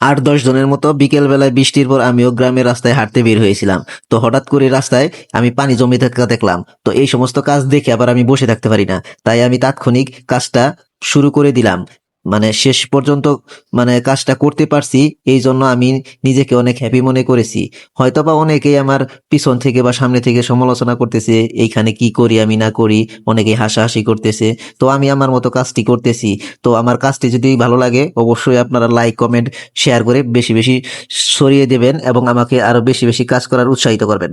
8-10 জনের মতো বিকেল বেলায় বৃষ্টির পর আমিও গ্রামের রাস্তায় হাঁটতে বের হয়েছিলাম। তো হঠাৎ করে রাস্তায় আমি পানি জমে থাকা দেখলাম। তো এই সমস্ত কাজ দেখে আবার আমি বসে থাকতে পারি না, তাই আমি তাৎক্ষণিক কাজটা শুরু করে দিলাম। মানে শেষ পর্যন্ত কাজটা করতে পারছি, এই জন্য আমি নিজেকে অনেক হ্যাপি মনে করেছি। হয়তোবা অনেকেই আমার পিছন থেকে বা সামনে থেকে সমালোচনা করতেছে, এইখানে কি করি আমি না করি, অনেকেই হাসাহাসি করতেছে। তো আমি আমার মতো কাজটি করতেছি। তো আমার কাজটি যদি ভালো লাগে অবশ্যই আপনারা লাইক কমেন্ট শেয়ার করে বেশি বেশি ছড়িয়ে দেবেন এবং আমাকে আরো বেশি বেশি কাজ করার উৎসাহিত করবেন।